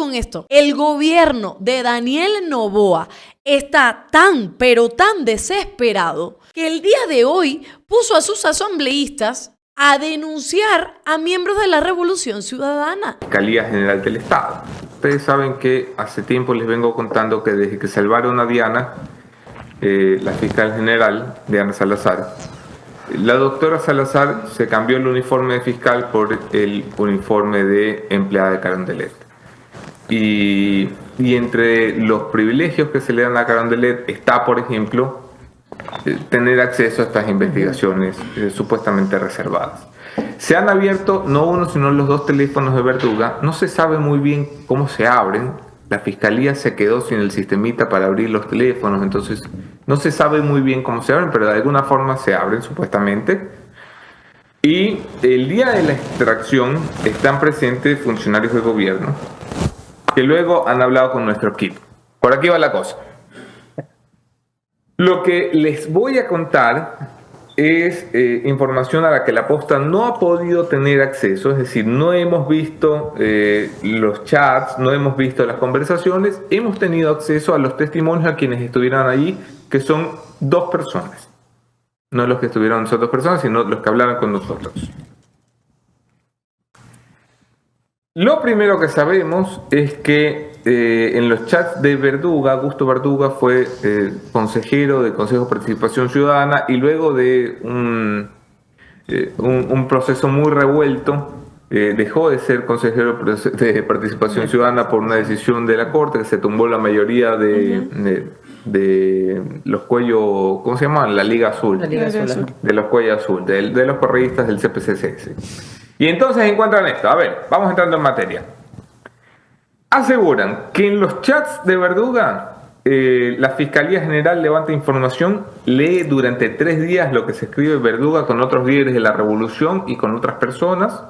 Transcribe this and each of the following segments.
con esto. El gobierno de Daniel Noboa está tan, pero tan desesperado que el día de hoy puso a sus asambleístas a denunciar a miembros de la Revolución Ciudadana. Fiscalía General del Estado. Ustedes saben que hace tiempo les vengo contando que desde que salvaron a Diana, la fiscal general, Diana Salazar, la doctora Salazar se cambió el uniforme de fiscal por el uniforme de empleada de Carondelet. Y entre los privilegios que se le dan a Carondelet está, por ejemplo, tener acceso a estas investigaciones supuestamente reservadas. Se han abierto no uno sino los dos teléfonos de Verduga. No se sabe muy bien cómo se abren. La fiscalía se quedó sin el sistemita para abrir los teléfonos, entonces no se sabe muy bien cómo se abren, pero de alguna forma se abren supuestamente. Y el día de la extracción están presentes funcionarios del gobierno que luego han hablado con nuestro equipo. Por aquí va la cosa. Lo que les voy a contar es información a la que la Posta no ha podido tener acceso, es decir, no hemos visto los chats, no hemos visto las conversaciones, hemos tenido acceso a los testimonios a quienes estuvieron allí, que son 2 personas. No los que estuvieron son 2 personas, sino los que hablaron con nosotros. Lo primero que sabemos es que en los chats de Verduga, Augusto Verduga fue consejero del Consejo de Participación Ciudadana y luego de un proceso muy revuelto dejó de ser consejero de Participación Ciudadana por una decisión de la Corte que se tumbó la mayoría de los cuellos, ¿cómo se llaman? La Liga Azul. La Liga Azul. De los cuellos azul, de los correístas del CPCCS. Y entonces encuentran esto. A ver, vamos entrando en materia. Aseguran que en los chats de Verduga, la Fiscalía General levanta información, lee durante 3 días lo que se escribe Verduga con otros líderes de la revolución y con otras personas,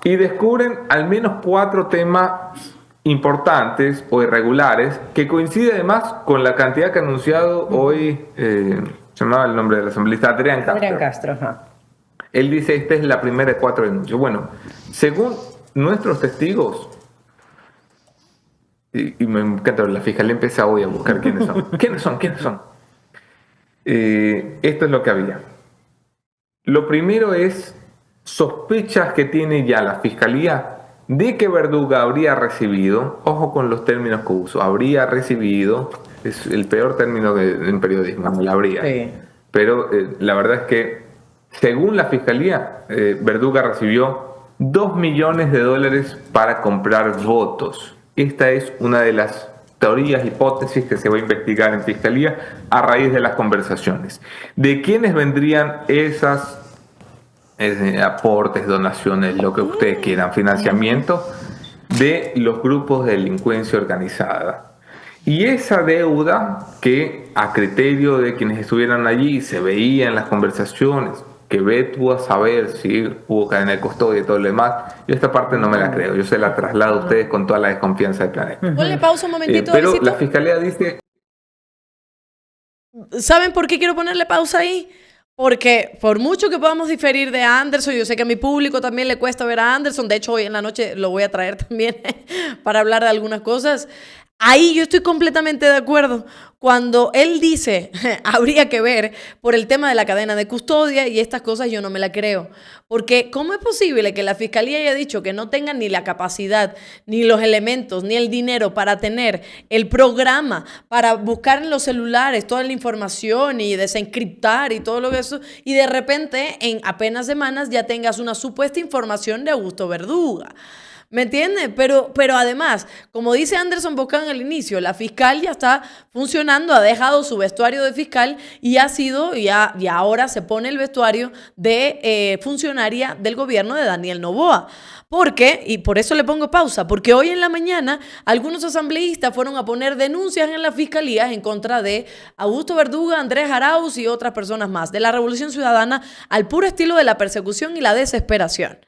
y descubren al menos 4 temas importantes o irregulares que coincide además con la cantidad que ha anunciado hoy, se llamaba el nombre del asambleísta, Adrián Castro. Adrián Castro, ajá. Él dice, esta es la primera de 4 denuncias. Bueno, según nuestros testigos, y me encanta, la fiscalía empieza hoy a buscar quiénes son. ¿Quiénes son? Esto es lo que había. Lo primero es sospechas que tiene ya la fiscalía de que Verduga habría recibido, ojo con los términos que uso, habría recibido, es el peor término en periodismo, la habría. Sí. Pero la verdad es que, según la fiscalía, Verduga recibió $2 millones para comprar votos. Esta es una de las teorías, hipótesis que se va a investigar en fiscalía a raíz de las conversaciones. ¿De quiénes vendrían esas aportes, donaciones, lo que ustedes quieran, financiamiento? De los grupos de delincuencia organizada. Y esa deuda que, a criterio de quienes estuvieran allí, se veía en las conversaciones, que ve tú a saber si hubo cadena de custodia y todo lo demás, yo esta parte no me la creo, yo se la traslado a ustedes con toda la desconfianza del planeta. Ponle pausa un momentito. Pero Luisito, la fiscalía dice... ¿Saben por qué quiero ponerle pausa ahí? Porque por mucho que podamos diferir de Anderson, yo sé que a mi público también le cuesta ver a Anderson, de hecho hoy en la noche lo voy a traer también para hablar de algunas cosas. Ahí yo estoy completamente de acuerdo. Cuando él dice, habría que ver por el tema de la cadena de custodia y estas cosas, yo no me la creo. Porque ¿cómo es posible que la fiscalía haya dicho que no tengan ni la capacidad, ni los elementos, ni el dinero para tener el programa, para buscar en los celulares toda la información y desencriptar y todo lo que eso, y de repente en apenas semanas ya tengas una supuesta información de Augusto Verduga? ¿Me entiendes? Pero además, como dice Anderson Boscan al inicio, la fiscal ya está funcionando, ha dejado su vestuario de fiscal y ha sido, y ahora se pone el vestuario de funcionaria del gobierno de Daniel Noboa. Porque, y por eso le pongo pausa, porque hoy en la mañana algunos asambleístas fueron a poner denuncias en la fiscalía en contra de Augusto Verduga, Andrés Arauz y otras personas más, de la Revolución Ciudadana, al puro estilo de la persecución y la desesperación.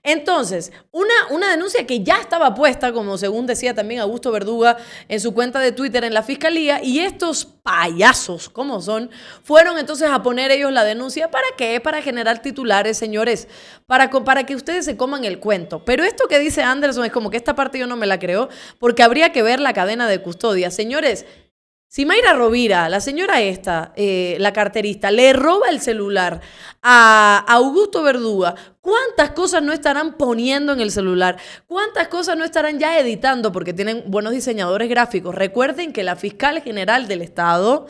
Entonces, una denuncia que ya estaba puesta, como según decía también Augusto Verduga en su cuenta de Twitter en la fiscalía, y estos payasos, como son, fueron entonces a poner ellos la denuncia. ¿Para qué? Para generar titulares, señores, para que ustedes se coman el cuento. Pero esto que dice Anderson es como que esta parte yo no me la creo, porque habría que ver la cadena de custodia. Señores, si Mayra Rovira, la señora esta, la carterista, le roba el celular a Augusto Verduga, ¿cuántas cosas no estarán poniendo en el celular? ¿Cuántas cosas no estarán ya editando? Porque tienen buenos diseñadores gráficos. Recuerden que la fiscal general del Estado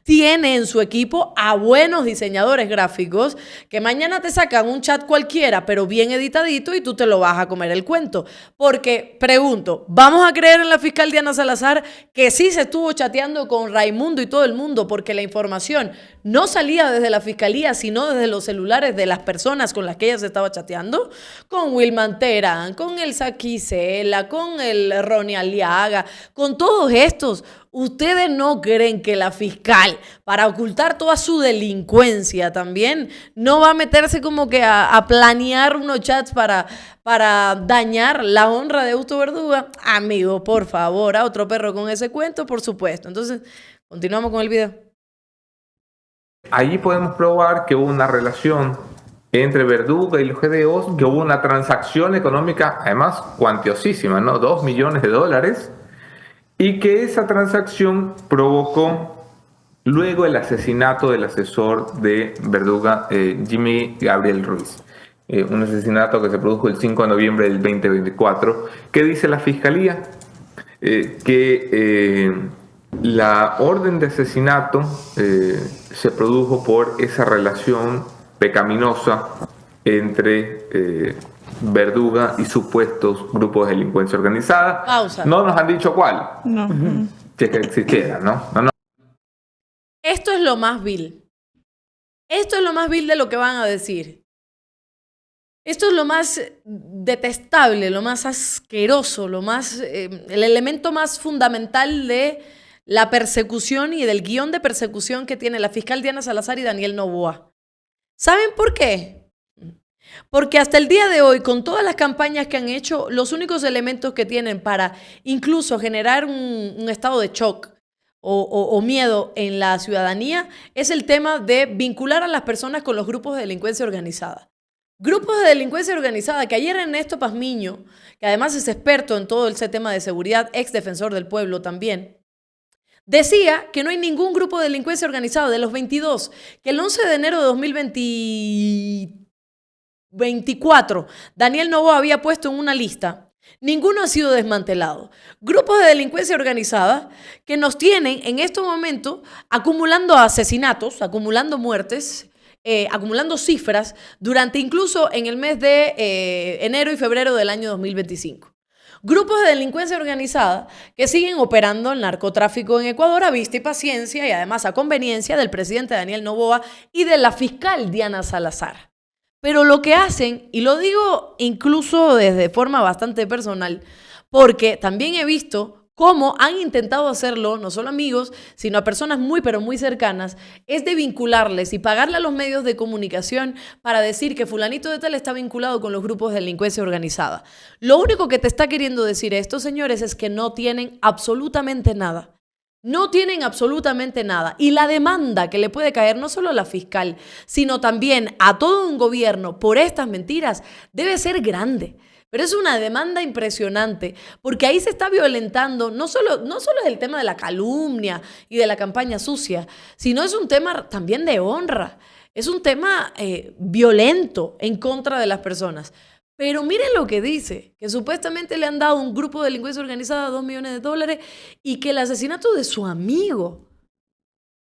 tiene en su equipo a buenos diseñadores gráficos que mañana te sacan un chat cualquiera, pero bien editadito, y tú te lo vas a comer el cuento. Porque, pregunto, ¿vamos a creer en la fiscal Diana Salazar que sí se estuvo chateando con Raimundo y todo el mundo porque la información no salía desde la fiscalía, sino desde los celulares de las personas con las que ella se estaba chateando? Con Wilman Terán, con Elsa Quisela, con el Ronnie Aliaga, con todos estos. ¿Ustedes no creen que la fiscal, para ocultar toda su delincuencia también, no va a meterse como que a planear unos chats para dañar la honra de Augusto Verduga? Amigo, por favor, a otro perro con ese cuento, por supuesto. Entonces, continuamos con el video. Allí podemos probar que hubo una relación entre Verduga y los GDOs, que hubo una transacción económica, además cuantiosísima, ¿no? $2 millones. Y que esa transacción provocó luego el asesinato del asesor de Verduga, Jimmy Gabriel Ruiz. Un asesinato que se produjo el 5 de noviembre del 2024. ¿Qué dice la fiscalía? Que la orden de asesinato se produjo por esa relación pecaminosa entre Verduga y supuestos grupos de delincuencia organizada. Pausa. No nos han dicho cuál. No. Si es que existiera, ¿no? Esto es lo más vil. Esto es lo más vil de lo que van a decir. Esto es lo más detestable, lo más asqueroso, el elemento más fundamental de la persecución y del guión de persecución que tiene la fiscal Diana Salazar y Daniel Noboa. ¿Saben por qué? Porque hasta el día de hoy, con todas las campañas que han hecho, los únicos elementos que tienen para incluso generar un estado de shock o miedo en la ciudadanía es el tema de vincular a las personas con los grupos de delincuencia organizada. Grupos de delincuencia organizada que ayer Ernesto Pazmiño, que además es experto en todo ese tema de seguridad, ex defensor del pueblo también, decía que no hay ningún grupo de delincuencia organizada de los 22, que el 11 de enero de 2024 Daniel Noboa había puesto en una lista. Ninguno ha sido desmantelado. Grupos de delincuencia organizada que nos tienen en estos momentos acumulando asesinatos, acumulando muertes, acumulando cifras durante incluso en el mes de enero y febrero del año 2025. Grupos de delincuencia organizada que siguen operando el narcotráfico en Ecuador a vista y paciencia y además a conveniencia del presidente Daniel Noboa y de la fiscal Diana Salazar. Pero lo que hacen, y lo digo incluso desde forma bastante personal, porque también he visto cómo han intentado hacerlo, no solo amigos, sino a personas muy pero muy cercanas, es de vincularles y pagarle a los medios de comunicación para decir que fulanito de tal está vinculado con los grupos de delincuencia organizada. Lo único que te está queriendo decir esto, señores, es que no tienen absolutamente nada. No tienen absolutamente nada. Y la demanda que le puede caer no solo a la fiscal, sino también a todo un gobierno por estas mentiras debe ser grande. Pero es una demanda impresionante, porque ahí se está violentando, no solo es el tema de la calumnia y de la campaña sucia, sino es un tema también de honra. Es un tema violento en contra de las personas. Pero miren lo que dice, que supuestamente le han dado un grupo de delincuencia organizada $2 millones y que el asesinato de su amigo,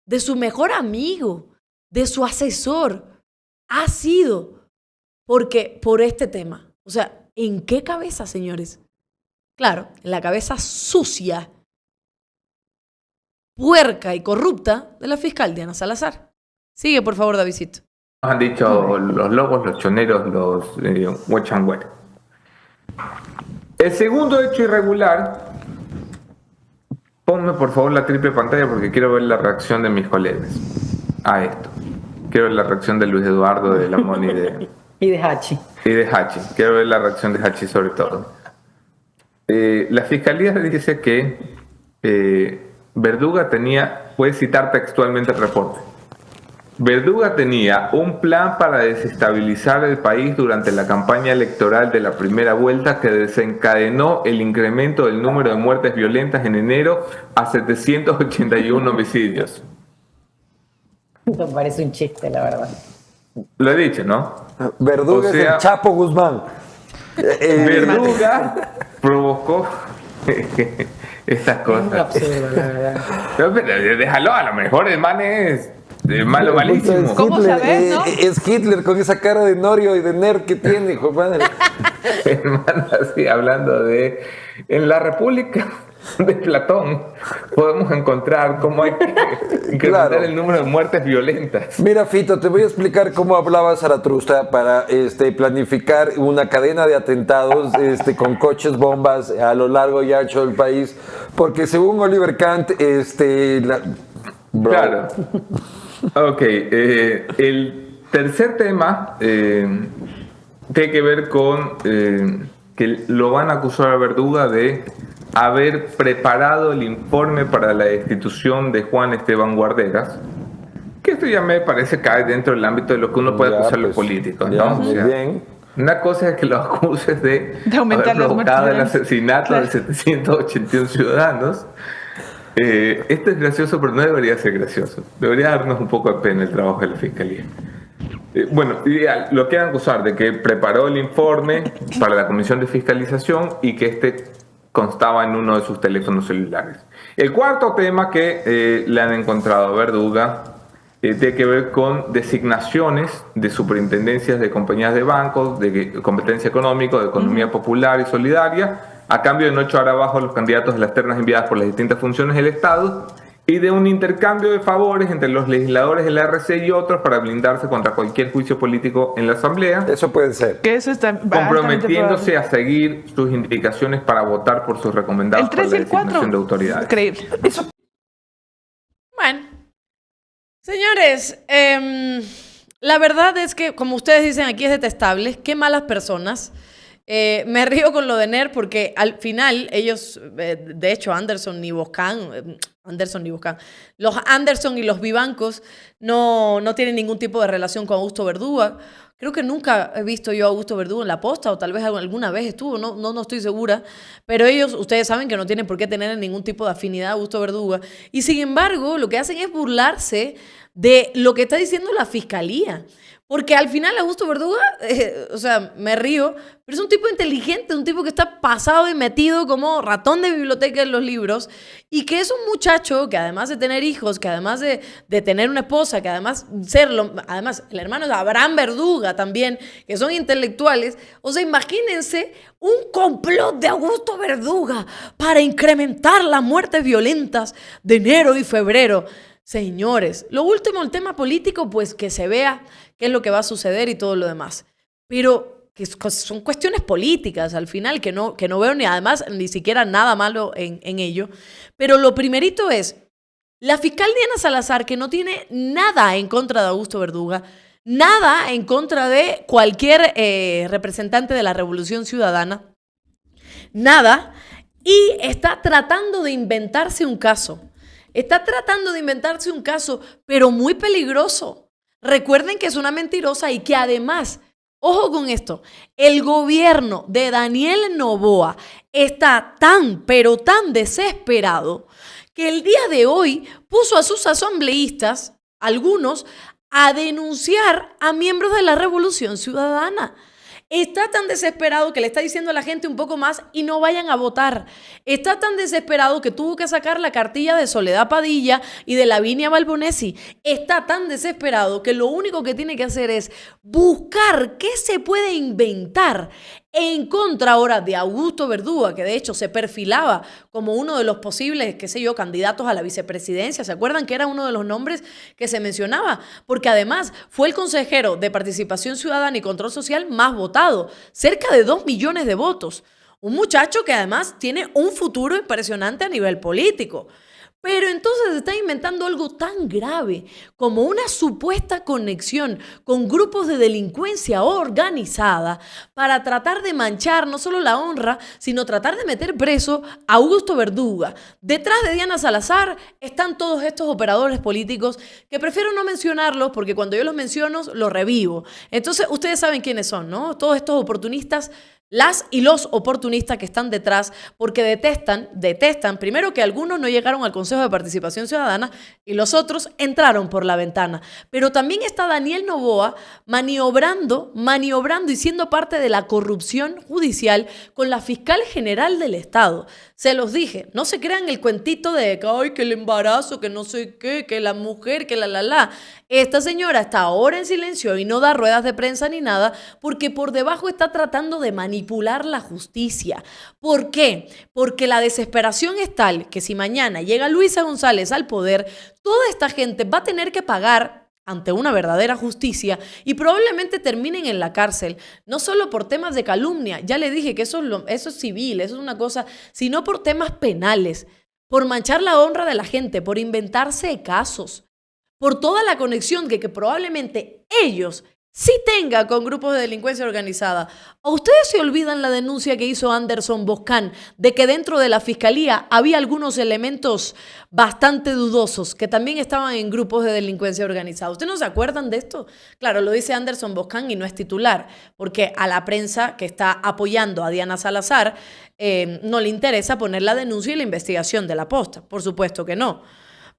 de su mejor amigo, de su asesor, ha sido por este tema. O sea, ¿en qué cabeza, señores? Claro, en la cabeza sucia, puerca y corrupta de la fiscal Diana Salazar. Sigue, por favor, Davidcito. Nos han dicho los lobos, los choneros, los watch and wear. El segundo hecho irregular, ponme por favor la triple pantalla porque quiero ver la reacción de mis colegas a esto. Quiero ver la reacción de Luis Eduardo, de la Moni y de Hachi. y de Hachi. Quiero ver la reacción de Hachi sobre todo. La fiscalía dice que Verduga puede citar textualmente el reporte. Verduga tenía un plan para desestabilizar el país durante la campaña electoral de la primera vuelta que desencadenó el incremento del número de muertes violentas en enero a 781 homicidios. Me parece un chiste, la verdad. Lo he dicho, ¿no? Verduga es el Chapo Guzmán. Verduga provocó estas Es cosas. muy absurdo, la verdad. Pero déjalo, a lo mejor el man es malo malísimo. ¿Cómo sabes, no? Es Hitler con esa cara de Norio y de nerd que tiene, hijo de madre. Hermano, así hablando de... En la República de Platón podemos encontrar cómo hay que incrementar Claro. el número de muertes violentas. Mira, Fito, te voy a explicar cómo hablaba Zaratustra para planificar una cadena de atentados con coches bombas a lo largo y ancho del país, porque según Oliver Kant, bro, Claro. Ok, el tercer tema tiene que ver con que lo van a acusar a Verduga de haber preparado el informe para la destitución de Juan Esteban Guarderas, que esto ya me parece cae dentro del ámbito de lo que uno puede ya, acusar a los pues, políticos, ya, ¿no? muy bien. Una cosa es que lo acuses de aumentar haber las muertes provocado el violentas. asesinato Claro. de 781 ciudadanos. Esto es gracioso, pero no debería ser gracioso. Debería darnos un poco de pena el trabajo de la Fiscalía. Bueno, lo quieren acusar de que preparó el informe para la Comisión de Fiscalización y que constaba en uno de sus teléfonos celulares. El cuarto tema que le han encontrado a Verduga tiene que ver con designaciones de superintendencias de compañías de bancos, de competencia económica, de economía popular y solidaria, a cambio de no echar abajo a los candidatos de las ternas enviadas por las distintas funciones del Estado y de un intercambio de favores entre los legisladores de la RC y otros para blindarse contra cualquier juicio político en la Asamblea, Eso puede ser. Que eso está comprometiéndose a seguir sus indicaciones para votar por sus recomendados el para 3 la y el 4. designación de autoridades. Increíble. Bueno, señores, la verdad es que, como ustedes dicen, aquí es detestable. Qué malas personas. Me río con lo de NER porque al final ellos, de hecho, Anderson y Boscan, los Anderson y los Vivancos no tienen ningún tipo de relación con Augusto Verduga. Creo que nunca he visto yo a Augusto Verduga en la posta, o tal vez alguna vez estuvo, no estoy segura. Pero ellos, ustedes saben que no tienen por qué tener ningún tipo de afinidad a Augusto Verduga. Y sin embargo, lo que hacen es burlarse de lo que está diciendo la Fiscalía. Porque al final Augusto Verduga, me río, pero es un tipo inteligente, un tipo que está pasado y metido como ratón de biblioteca en los libros, y que es un muchacho que además de tener hijos, que además de tener una esposa, que además además el hermano de Abraham Verduga también, que son intelectuales. O sea, imagínense un complot de Augusto Verduga para incrementar las muertes violentas de enero y febrero. Señores, lo último, el tema político, pues que se vea qué es lo que va a suceder y todo lo demás. Pero que son cuestiones políticas al final, que no veo ni siquiera nada malo en ello. Pero lo primerito es, la fiscal Diana Salazar, que no tiene nada en contra de Augusto Verduga, nada en contra de cualquier representante de la Revolución Ciudadana, nada, y está tratando de inventarse un caso. Está tratando de inventarse un caso, pero muy peligroso. Recuerden que es una mentirosa y que además, ojo con esto, el gobierno de Daniel Noboa está tan, pero tan desesperado que el día de hoy puso a sus asambleístas, algunos, a denunciar a miembros de la Revolución Ciudadana. Está tan desesperado que le está diciendo a la gente un poco más y no vayan a votar. Está tan desesperado que tuvo que sacar la cartilla de Soledad Padilla y de Lavinia Balbonesi. Está tan desesperado que lo único que tiene que hacer es buscar qué se puede inventar en contra ahora de Augusto Verduga, que de hecho se perfilaba como uno de los posibles, candidatos a la vicepresidencia. ¿Se acuerdan que era uno de los nombres que se mencionaba? Porque además fue el consejero de Participación Ciudadana y Control Social más votado, cerca de 2 millones de votos. Un muchacho que además tiene un futuro impresionante a nivel político. Pero entonces están inventando algo tan grave como una supuesta conexión con grupos de delincuencia organizada para tratar de manchar no solo la honra, sino tratar de meter preso a Augusto Verduga. Detrás de Diana Salazar están todos estos operadores políticos que prefiero no mencionarlos porque cuando yo los menciono los revivo. Entonces ustedes saben quiénes son, ¿no? Todos estos oportunistas, las y los oportunistas que están detrás porque detestan primero que algunos no llegaron al Consejo de Participación Ciudadana y los otros entraron por la ventana. Pero también está Daniel Noboa maniobrando y siendo parte de la corrupción judicial con la fiscal general del Estado. Se los dije, no se crean el cuentito de que, ay, que el embarazo, que no sé qué, que la mujer, que la. Esta señora está ahora en silencio y no da ruedas de prensa ni nada porque por debajo está tratando de manipular la justicia. ¿Por qué? Porque la desesperación es tal que si mañana llega Luisa González al poder, toda esta gente va a tener que pagar ante una verdadera justicia y probablemente terminen en la cárcel, no solo por temas de calumnia, ya le dije que eso es civil, eso es una cosa, sino por temas penales, por manchar la honra de la gente, por inventarse casos, por toda la conexión que probablemente ellos sí tengan con grupos de delincuencia organizada. ¿O ustedes se olvidan la denuncia que hizo Anderson Boscan de que dentro de la fiscalía había algunos elementos bastante dudosos que también estaban en grupos de delincuencia organizada? ¿Ustedes no se acuerdan de esto? Claro, lo dice Anderson Boscan y no es titular, porque a la prensa que está apoyando a Diana Salazar no le interesa poner la denuncia y la investigación de la posta. Por supuesto que no.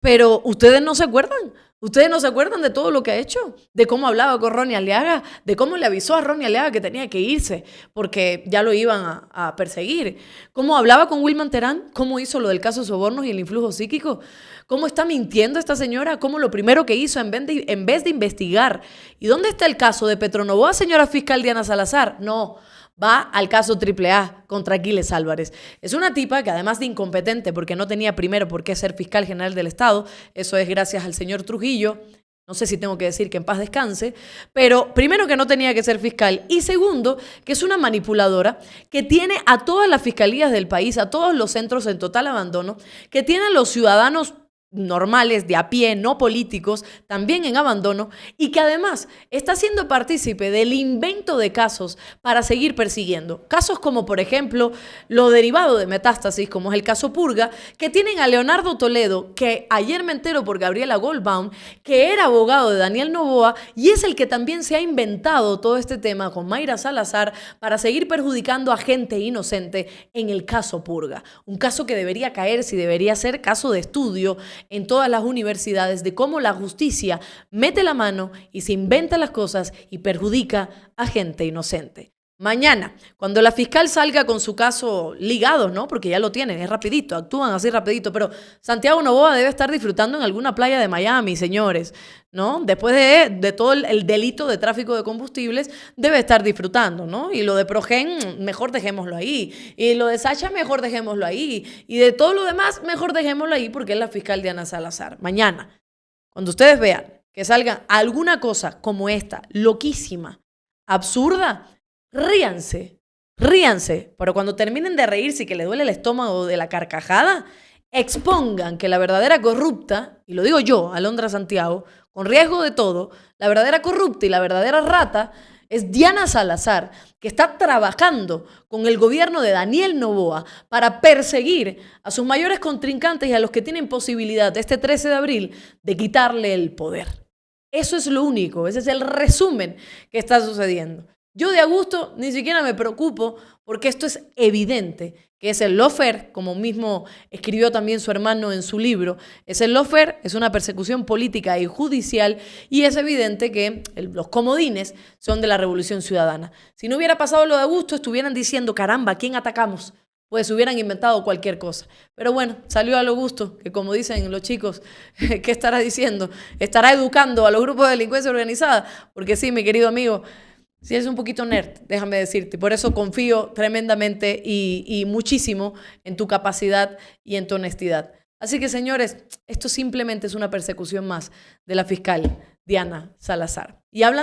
Pero ¿ustedes no se acuerdan? ¿Ustedes no se acuerdan de todo lo que ha hecho? De cómo hablaba con Ronnie Aliaga, de cómo le avisó a Ronnie Aliaga que tenía que irse porque ya lo iban a perseguir. Cómo hablaba con Wilman Terán, cómo hizo lo del caso de sobornos y el influjo psíquico. Cómo está mintiendo esta señora, cómo lo primero que hizo en vez de investigar. ¿Y dónde está el caso de Petronovoa, señora fiscal Diana Salazar? No. Va al caso AAA contra Aquiles Álvarez. Es una tipa que además de incompetente, porque no tenía primero por qué ser fiscal general del Estado, eso es gracias al señor Trujillo, no sé si tengo que decir que en paz descanse, pero primero que no tenía que ser fiscal y segundo que es una manipuladora que tiene a todas las fiscalías del país, a todos los centros en total abandono, que tiene a los ciudadanos normales, de a pie, no políticos, también en abandono, y que además está siendo partícipe del invento de casos para seguir persiguiendo. Casos como, por ejemplo, lo derivado de Metástasis, como es el caso Purga, que tienen a Leonardo Toledo, que ayer me entero por Gabriela Goldbaum, que era abogado de Daniel Noboa, y es el que también se ha inventado todo este tema con Mayra Salazar para seguir perjudicando a gente inocente en el caso Purga. Un caso que debería caerse y debería ser caso de estudio en todas las universidades de cómo la justicia mete la mano y se inventa las cosas y perjudica a gente inocente. Mañana, cuando la fiscal salga con su caso ligado, ¿no? Porque ya lo tienen, es rapidito, actúan así rapidito, pero Santiago Noboa debe estar disfrutando en alguna playa de Miami, señores, ¿no? Después de todo el delito de tráfico de combustibles, debe estar disfrutando, ¿no? Y lo de Progen, mejor dejémoslo ahí. Y lo de Sacha, mejor dejémoslo ahí. Y de todo lo demás, mejor dejémoslo ahí porque es la fiscal Diana Salazar. Mañana, cuando ustedes vean que salga alguna cosa como esta, loquísima, absurda, ríanse, pero cuando terminen de reírse y que les duele el estómago de la carcajada, expongan que la verdadera corrupta, y lo digo yo, Alondra Santiago, con riesgo de todo, la verdadera corrupta y la verdadera rata es Diana Salazar, que está trabajando con el gobierno de Daniel Noboa para perseguir a sus mayores contrincantes y a los que tienen posibilidad este 13 de abril de quitarle el poder. Eso es lo único, ese es el resumen que está sucediendo. Yo de Augusto ni siquiera me preocupo porque esto es evidente, que es el lawfare, como mismo escribió también su hermano en su libro. Es el lawfare, es una persecución política y judicial y es evidente que los comodines son de la Revolución Ciudadana. Si no hubiera pasado lo de Augusto, estuvieran diciendo, caramba, ¿a quién atacamos? Pues hubieran inventado cualquier cosa. Pero bueno, salió a lo gusto, que como dicen los chicos, ¿qué estará diciendo? Estará educando a los grupos de delincuencia organizada, porque sí, mi querido amigo, sí, es un poquito nerd, déjame decirte. Por eso confío tremendamente y muchísimo en tu capacidad y en tu honestidad. Así que, señores, esto simplemente es una persecución más de la fiscal Diana Salazar. Y hablan